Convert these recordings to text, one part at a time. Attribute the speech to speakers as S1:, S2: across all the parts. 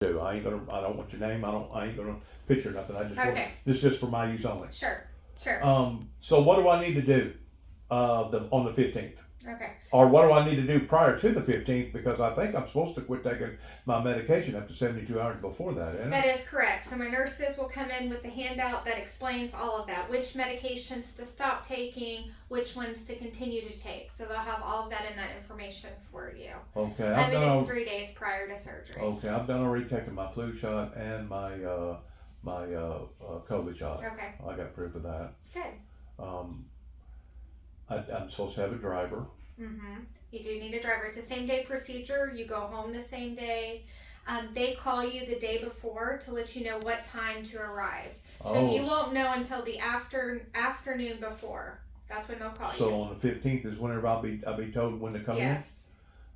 S1: do. I don't want your name, I ain't gonna picture nothing, I just want,
S2: Okay.
S1: this is just for my use only.
S2: Sure. Sure.
S1: So what do I need to do, on the 15th?
S2: Okay.
S1: Or what do I need to do prior to the 15th, because I think I'm supposed to quit taking my medication up to 72 hours before that, isn't
S2: That
S1: it?
S2: is correct. So my nurses will come in with the handout that explains all of that. Which medications to stop taking, which ones to continue to take. So they'll have all of that in that information for you.
S1: Okay,
S2: I mean, it's 3 days prior to surgery.
S1: okay, I've done already taken my flu shot and my COVID shot.
S2: Okay.
S1: I got proof of that.
S2: Good.
S1: I'm supposed to have a driver.
S2: You do need a driver. It's a same day procedure. You go home the same day. They call you the day before to let you know what time to arrive. So you won't know until the afternoon before. That's when they'll call you.
S1: So on the 15th is whenever I'll be told when to come in.
S2: Yes.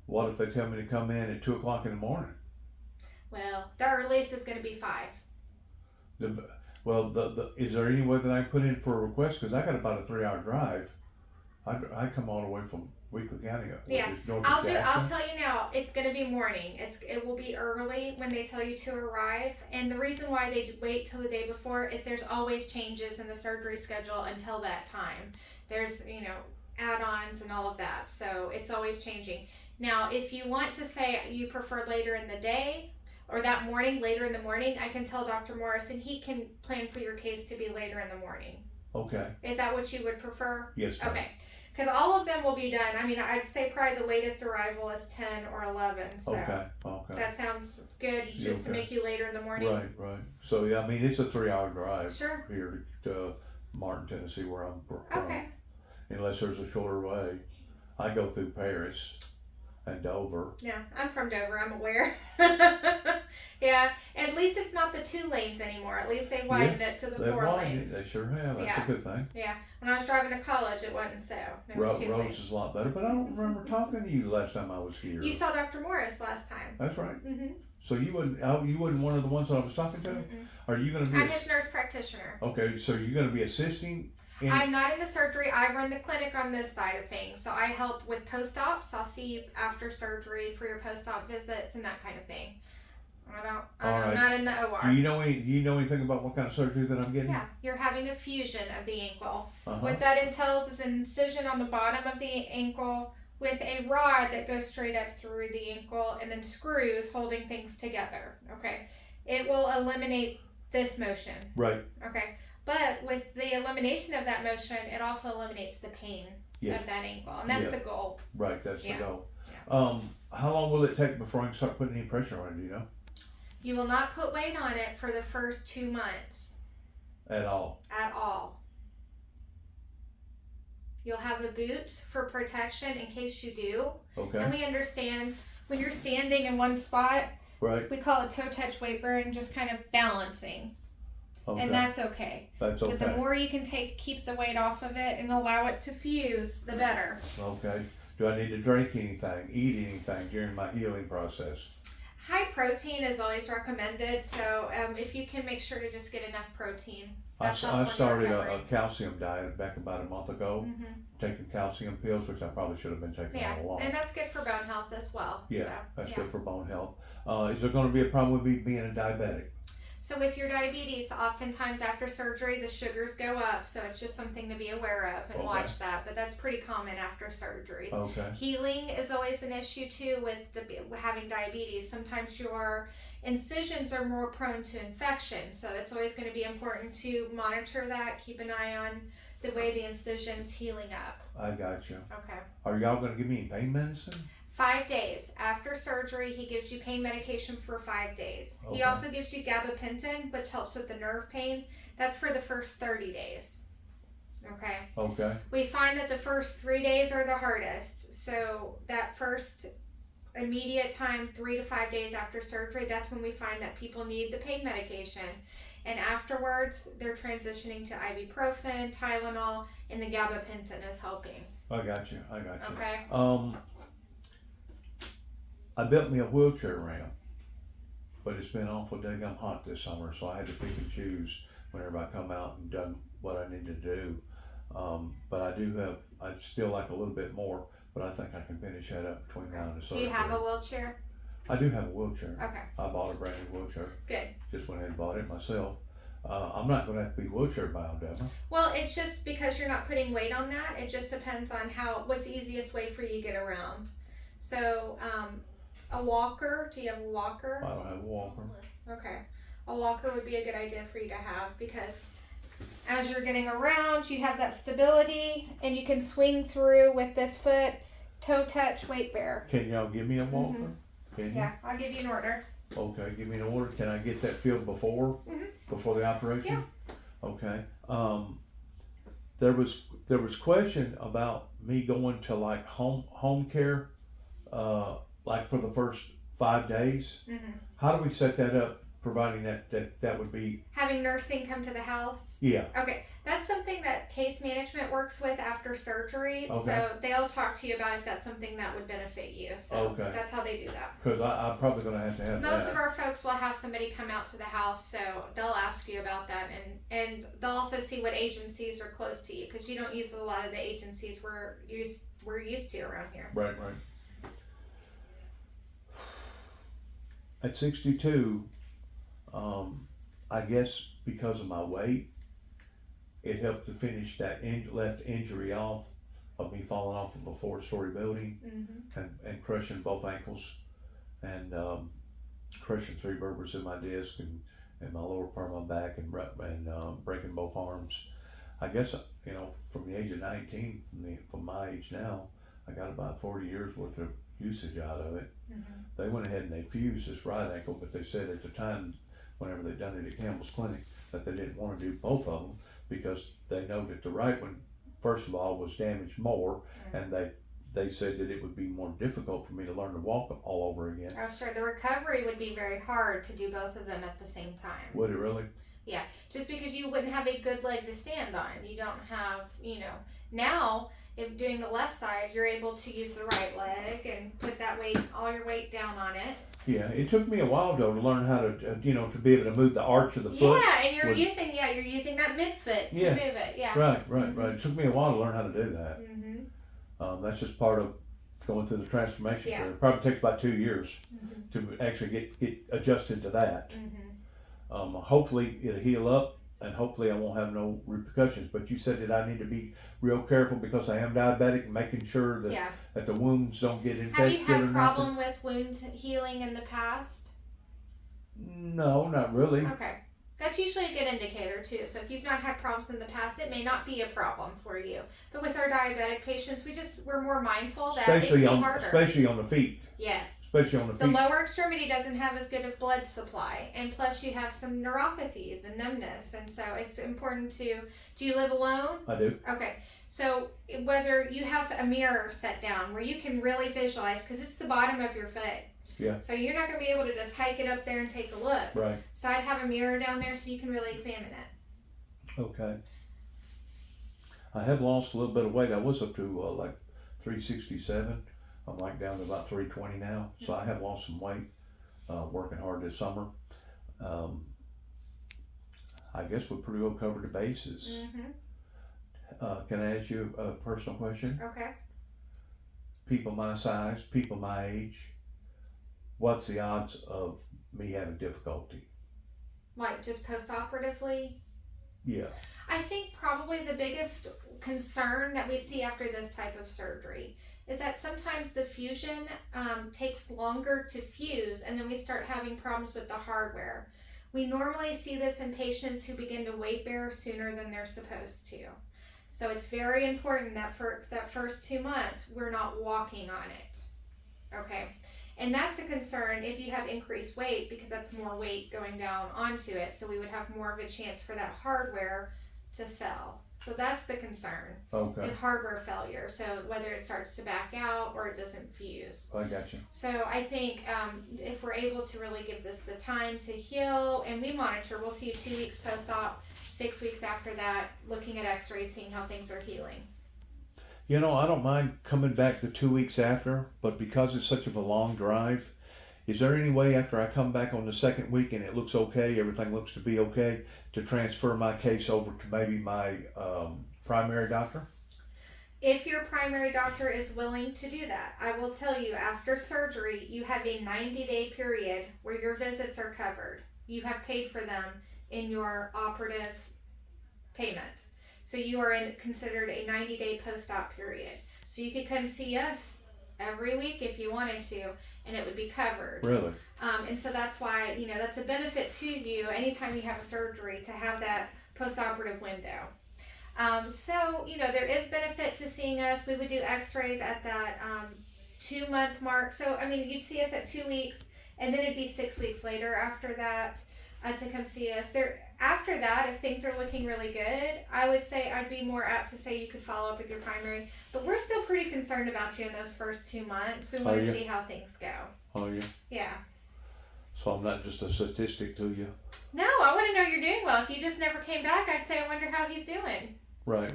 S1: What if they tell me to come in at 2 o'clock in the morning?
S2: Well, the earliest is going to be 5.
S1: Is there any way that I can put in for a request? Because I got about a 3-hour drive. I come all the way from Weakley County.
S2: Yeah,
S1: North
S2: I'll
S1: Jackson.
S2: tell you now. It's going to be morning. It will be early when they tell you to arrive. And the reason why they wait till the day before is there's always changes in the surgery schedule until that time. There's add-ons and all of that, so it's always changing. Now, if you want to say you prefer later in the day or that morning, later in the morning, I can tell Dr. Morris and he can plan for your case to be later in the morning.
S1: Okay.
S2: Is that what you would prefer?
S1: Yes, ma'am.
S2: Okay. Because all of them will be done. I mean, I'd say probably the latest arrival is 10 or 11. So
S1: Okay.
S2: that sounds good, just to
S1: Okay.
S2: make you later in the morning.
S1: Right. So yeah, I mean it's a 3-hour drive
S2: Sure.
S1: here to Martin, Tennessee, where I'm from.
S2: Okay.
S1: Unless there's a shorter way, I go through Paris and Dover.
S2: Yeah, I'm from Dover. I'm aware. Yeah, at least it's not the 2 lanes anymore. At least they widened it to the 4 lanes.
S1: They sure have. That's
S2: Yeah.
S1: a good thing.
S2: Yeah, when I was driving to college, it wasn't so. There was 2
S1: Roads
S2: lanes.
S1: is a lot better, but I don't remember talking to you the last time I was here.
S2: You saw Dr. Morris last time.
S1: That's right.
S2: Mm-hmm.
S1: So you wasn't one of the ones that I was talking to?
S2: Mm-mm.
S1: Are you going to be?
S2: I'm his nurse practitioner.
S1: Okay, so you're going to be assisting.
S2: I'm not in the surgery. I run the clinic on this side of things. So I help with post-ops. I'll see you after surgery for your post-op visits and that kind of thing. I'm not in the OR.
S1: Do you know anything about what kind of surgery that I'm getting?
S2: Yeah, you're having a fusion of the ankle.
S1: Uh-huh.
S2: What that entails is an incision on the bottom of the ankle with a rod that goes straight up through the ankle and then screws holding things together. Okay. It will eliminate this motion.
S1: Right.
S2: Okay. But with the elimination of that motion, it also eliminates the pain of that ankle. And that's the goal.
S1: Right, that's the goal.
S2: Yeah.
S1: How long will it take before I can start putting any pressure on it, do you know?
S2: You will not put weight on it for the first 2 months.
S1: At all.
S2: At all. You'll have a boot for protection in case you do.
S1: Okay.
S2: And we understand when you're standing in one spot,
S1: right.
S2: We call it toe touch weight bearing, just kind of balancing.
S1: Okay.
S2: And that's okay.
S1: That's okay.
S2: But the more you can keep the weight off of it and allow it to fuse, the better.
S1: Okay. Do I need to drink anything, eat anything during my healing process?
S2: High protein is always recommended, so if you can make sure to just get enough protein.
S1: I started a calcium diet back about a month ago, taking calcium pills, which I probably should have been taking all along.
S2: And that's good for bone health as well.
S1: Yeah, that's good for bone health. Is there going to be a problem with me being a diabetic?
S2: So with your diabetes, oftentimes after surgery, the sugars go up. So it's just something to be aware of and watch that. But that's pretty common after surgery.
S1: Okay.
S2: Healing is always an issue too with having diabetes. Sometimes your incisions are more prone to infection. So it's always going to be important to monitor that, keep an eye on the way the incision's healing up.
S1: I got you.
S2: Okay.
S1: Are y'all going to give me pain medicine?
S2: 5 days after surgery, he gives you pain medication for 5 days.
S1: Okay.
S2: He also gives you gabapentin, which helps with the nerve pain. That's for the first 30 days. Okay.
S1: Okay.
S2: We find that the first 3 days are the hardest. So that first immediate time, 3 to 5 days after surgery, that's when we find that people need the pain medication. And afterwards, they're transitioning to ibuprofen, Tylenol, and the gabapentin is helping.
S1: I got you.
S2: Okay.
S1: I built me a wheelchair ramp, but it's been awful daggum hot this summer, so I had to pick and choose whenever I come out and done what I need to do. But I'd still like a little bit more, but I think I can finish that up between now and the surgery.
S2: Do you have a wheelchair?
S1: I do have a wheelchair.
S2: Okay,
S1: I bought a brand new wheelchair.
S2: good.
S1: Just went ahead and bought it myself. I'm not going to have to be wheelchair bound, am I?
S2: Well, it's just because you're not putting weight on that. It just depends on what's the easiest way for you to get around. So, a walker. Do you have a walker?
S1: I don't have a walker.
S2: Okay. A walker would be a good idea for you to have because as you're getting around, you have that stability and you can swing through with this foot, toe touch, weight bear.
S1: Can y'all give me a walker? Can you?
S2: Yeah, I'll give you an order.
S1: Okay, give me an order. Can I get that filled before the operation?
S2: Yeah.
S1: Okay. There was question about me going to like home care, like for the first 5 days.
S2: Mm-hmm.
S1: How do we set that up? Providing that would be
S2: Having nursing come to the house.
S1: Yeah.
S2: Okay, that's something that case management works with after surgery.
S1: Okay.
S2: So they'll talk to you about if that's something that would benefit you. So
S1: Okay.
S2: that's how they do that.
S1: Because I'm probably going to have that.
S2: Most of our folks will have somebody come out to the house, so they'll ask you about that, and they'll also see what agencies are close to you because you don't use a lot of the agencies we're used to around here.
S1: Right. At 62, I guess because of my weight, it helped to finish that left injury off of me falling off of a 4-story building and crushing both ankles and crushing 3 vertebrae in my disc and my lower part of my back and breaking both arms. I guess, from the age of 19, from my age now, I got about 40 years worth of usage out of it. They went ahead and they fused this right ankle, but they said at the time, whenever they done it at Campbell's Clinic, that they didn't want to do both of them because they know that the right one, first of all, was damaged more, and they said that it would be more difficult for me to learn to walk all over again.
S2: Oh, sure. The recovery would be very hard to do both of them at the same time.
S1: Would it really?
S2: Yeah, just because you wouldn't have a good leg to stand on. You don't have, now if doing the left side, you're able to use the right leg and put all your weight down on it.
S1: Yeah, it took me a while though to learn how to, to be able to move the arch of the foot.
S2: Yeah, and you're using that midfoot to move it. Yeah.
S1: Right. It took me a while to learn how to do that. That's just part of going through the transformation.
S2: Yeah.
S1: It probably takes about 2 years to actually get adjusted to that. Hopefully it'll heal up, and hopefully I won't have no repercussions. But you said that I need to be real careful because I am diabetic, making sure that the wounds don't get infected.
S2: Have you had problem with wound healing in the past?
S1: No, not really.
S2: Okay. That's usually a good indicator too. So if you've not had problems in the past, it may not be a problem for you. But with our diabetic patients, we're more mindful that it can be harder.
S1: Especially on the feet.
S2: Yes.
S1: Especially on the feet.
S2: The lower extremity doesn't have as good of blood supply, and plus you have some neuropathies and numbness, and so it's important to. Do you live alone?
S1: I do.
S2: Okay. So whether you have a mirror set down where you can really visualize, because it's the bottom of your foot.
S1: Yeah.
S2: So you're not going to be able to just hike it up there and take a look.
S1: Right.
S2: So I'd have a mirror down there so you can really examine it.
S1: Okay. I have lost a little bit of weight. I was up to like 367. I'm like down to about 320 now. So I have lost some weight working hard this summer. I guess we pretty well covered the bases. Can I ask you a personal question?
S2: Okay.
S1: People my size, people my age, what's the odds of me having difficulty?
S2: Like just post-operatively?
S1: Yeah.
S2: I think probably the biggest concern that we see after this type of surgery is that sometimes the fusion takes longer to fuse, and then we start having problems with the hardware. We normally see this in patients who begin to weight bear sooner than they're supposed to. So it's very important that for that first 2 months, we're not walking on it. Okay. And that's a concern if you have increased weight, because that's more weight going down onto it. So we would have more of a chance for that hardware to fail. So that's the concern.
S1: Okay.
S2: Is hardware failure. So whether it starts to back out or it doesn't fuse.
S1: I got you.
S2: So I think if we're able to really give this the time to heal, and we monitor, we'll see you 2 weeks post-op, 6 weeks after that, looking at x-rays, seeing how things are healing.
S1: I don't mind coming back the 2 weeks after, but because it's such of a long drive, is there any way after I come back on the second week and it looks okay, everything looks to be okay, to transfer my case over to maybe my primary doctor?
S2: If your primary doctor is willing to do that, I will tell you after surgery, you have a 90-day period where your visits are covered. You have paid for them in your operative payment. So you are considered a 90-day post-op period. So you could come see us every week if you wanted to, and it would be covered.
S1: Really?
S2: And so that's why, that's a benefit to you anytime you have a surgery to have that post-operative window. So, there is benefit to seeing us. We would do x-rays at that 2-month mark. So, you'd see us at 2 weeks, and then it'd be 6 weeks later after that to come see us. After that, if things are looking really good, I would say I'd be more apt to say you could follow up with your primary. But we're still pretty concerned about you in those first 2 months. We want to see how things go.
S1: Oh, yeah?
S2: Yeah.
S1: So I'm not just a statistic to you.
S2: No, I want to know you're doing well. If you just never came back, I'd say I wonder how he's doing.
S1: Right.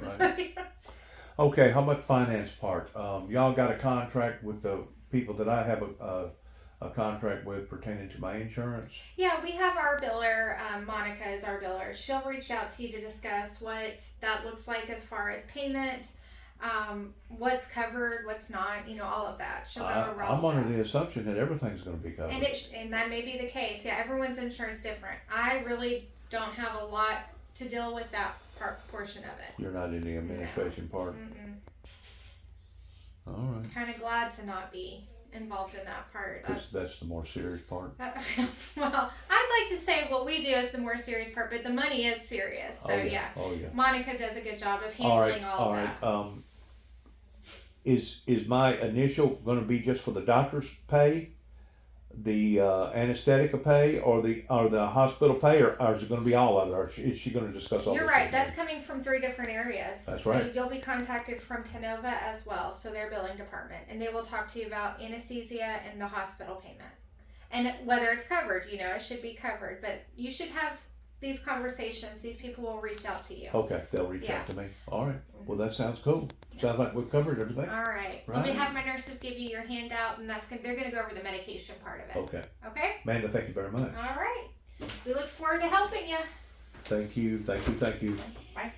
S1: Okay, how about finance part? Y'all got a contract with the people that I have a contract with pertaining to my insurance?
S2: Yeah, we have our biller. Monica is our biller. She'll reach out to you to discuss what that looks like as far as payment, what's covered, what's not, all of that. She'll go over all
S1: I'm
S2: of
S1: under
S2: that.
S1: the assumption that everything's going to be covered.
S2: And that may be the case. Yeah, everyone's insurance is different. I really don't have a lot to deal with that portion of it.
S1: You're not in the administration part?
S2: Mm-mm.
S1: All right.
S2: Kind of glad to not be involved in that part.
S1: That's the more serious part.
S2: Well, I'd like to say what we do is the more serious part, but the money is serious. So yeah.
S1: Oh yeah.
S2: Monica does a good job of handling all of that.
S1: Is my initial going to be just for the doctor's pay, the anesthetic pay, or the hospital pay, or is it going to be all of it? Or is she going to discuss all?
S2: You're
S1: this
S2: right. That's coming from 3 different areas.
S1: That's right.
S2: So you'll be contacted from Tenova as well, so their billing department, and they will talk to you about anesthesia and the hospital payment, and whether it's covered. It should be covered, but you should have these conversations. These people will reach out to you.
S1: Okay, they'll reach out to me. All right. Well, that sounds cool. Sounds like we've covered everything.
S2: All right. Let me have my nurses give you your handout, and they're going to go over the medication part of it.
S1: Okay.
S2: Okay?
S1: Amanda, thank you very much.
S2: All right. We look forward to helping you.
S1: Thank you.
S2: Bye.